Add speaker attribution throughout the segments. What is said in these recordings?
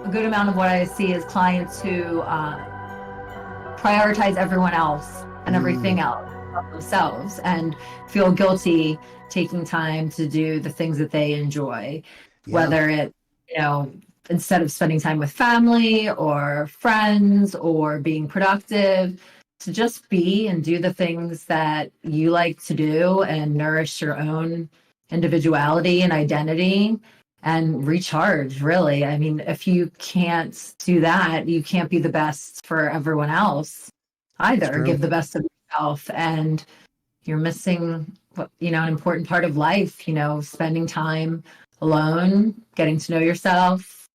Speaker 1: a good amount of what I see is clients who prioritize everyone else and everything else of themselves and feel guilty taking time to do the things that they enjoy,
Speaker 2: Yeah.
Speaker 1: whether it, instead of spending time with family or friends or being productive, to just be and do the things that you like to do and nourish your own individuality and identity and recharge, really. I mean, if you can't do that, you can't be the best for everyone else
Speaker 2: It's
Speaker 1: either.
Speaker 2: true.
Speaker 1: Give the best of yourself, and you're missing an important part of life, spending time alone, getting to know yourself,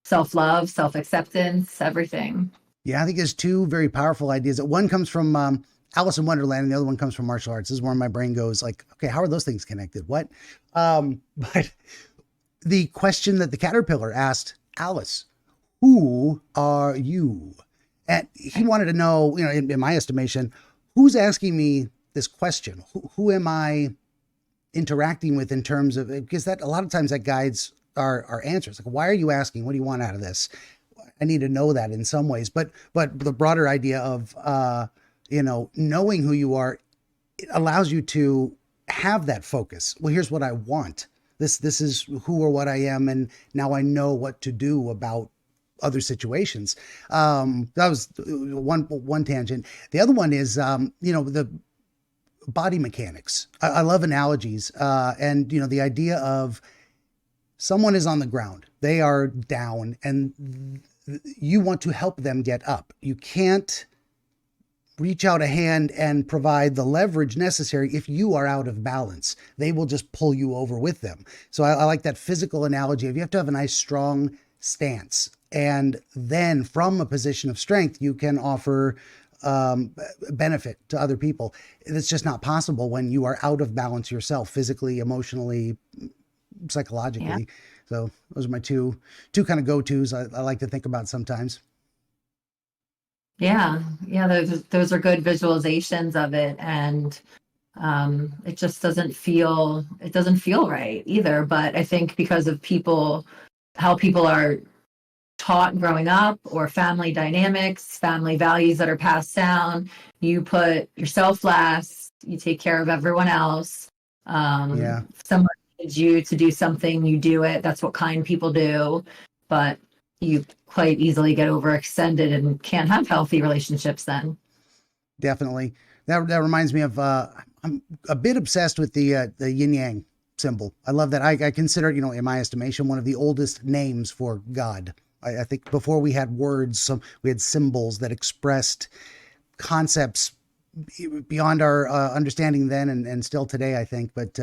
Speaker 1: self-love, self-acceptance, everything.
Speaker 2: Yeah, I think there's two very powerful ideas. One comes from Alice in Wonderland, and the other one comes from martial arts. This is where my brain goes like, okay, how are those things connected? What? But the question that the caterpillar asked Alice, who are you? And he wanted to know, in my estimation, who's asking me this question? Who am I interacting with in terms of, because that a lot of times that guides our answers. Like, why are you asking? What do you want out of this? I need to know that in some ways, but the broader idea of knowing who you are, it allows you to have that focus. Well, here's what I want. This is who or what I am, and now I know what to do about other situations. That was one tangent. The other one is the body mechanics. I love analogies, and the idea of someone is on the ground, they are down, and you want to help them get up. You can't reach out a hand and provide the leverage necessary if you are out of balance. They will just pull you over with them. So I like that physical analogy of you have to have a nice, strong stance. And then from a position of strength, you can offer benefit to other people. It's just not possible when you are out of balance yourself, physically, emotionally, psychologically.
Speaker 1: Yeah.
Speaker 2: So those are my two kind of go-tos I like to think about sometimes.
Speaker 1: Yeah. Yeah. Those are good visualizations of it. And it just doesn't feel right either. But I think because of how people are taught growing up, or family dynamics, family values that are passed down, you put yourself last, you take care of everyone else.
Speaker 2: Yeah.
Speaker 1: Someone needs you to do something, you do it. That's what kind people do. But you quite easily get overextended and can't have healthy relationships then.
Speaker 2: Definitely. That reminds me of I'm a bit obsessed with the yin yang symbol. I love that. I consider it, in my estimation, one of the oldest names for God. I think before we had words, we had symbols that expressed concepts beyond our understanding then and still today, I think. But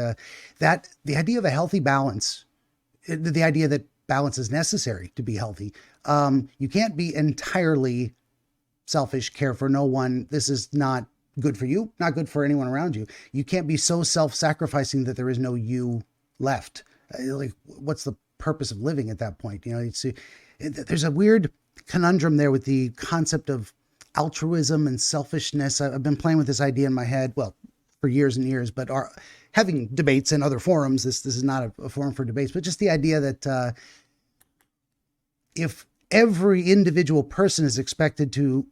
Speaker 2: that the idea of a healthy balance, the idea that balance is necessary to be healthy. You can't be entirely selfish, care for no one. This is not good for you, not good for anyone around you. You can't be so self-sacrificing that there is no you left. Like, what's the purpose of living at that point? There's a weird conundrum there with the concept of altruism and selfishness. I've been playing with this idea in my head, well, for years and years, but having debates in other forums. This is not a forum for debates, but just the idea that if every individual person is expected to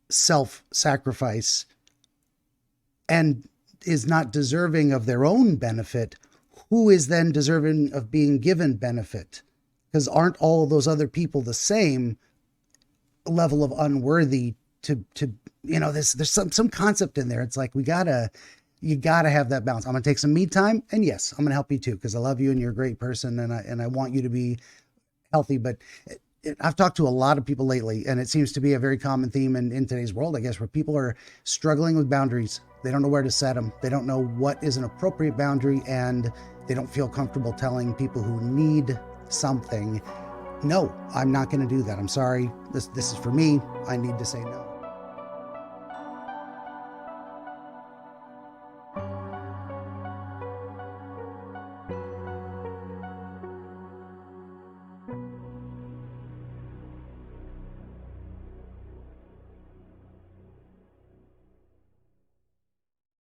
Speaker 2: self-sacrifice and is not deserving of their own benefit, who is then deserving of being given benefit? Because aren't all of those other people the same level of unworthy to there's some concept in there. It's like you gotta have that balance. I'm gonna take some me time, and yes, I'm gonna help you too, because I love you and you're a great person, and I want you to be healthy. But I've talked to a lot of people lately, and it seems to be a very common theme in today's world, I guess, where people are struggling with boundaries. They don't know where to set them. They don't know what is an appropriate boundary, and they don't feel comfortable telling people who need something, no, I'm not going to do that. I'm sorry. This is for me. I need to say no.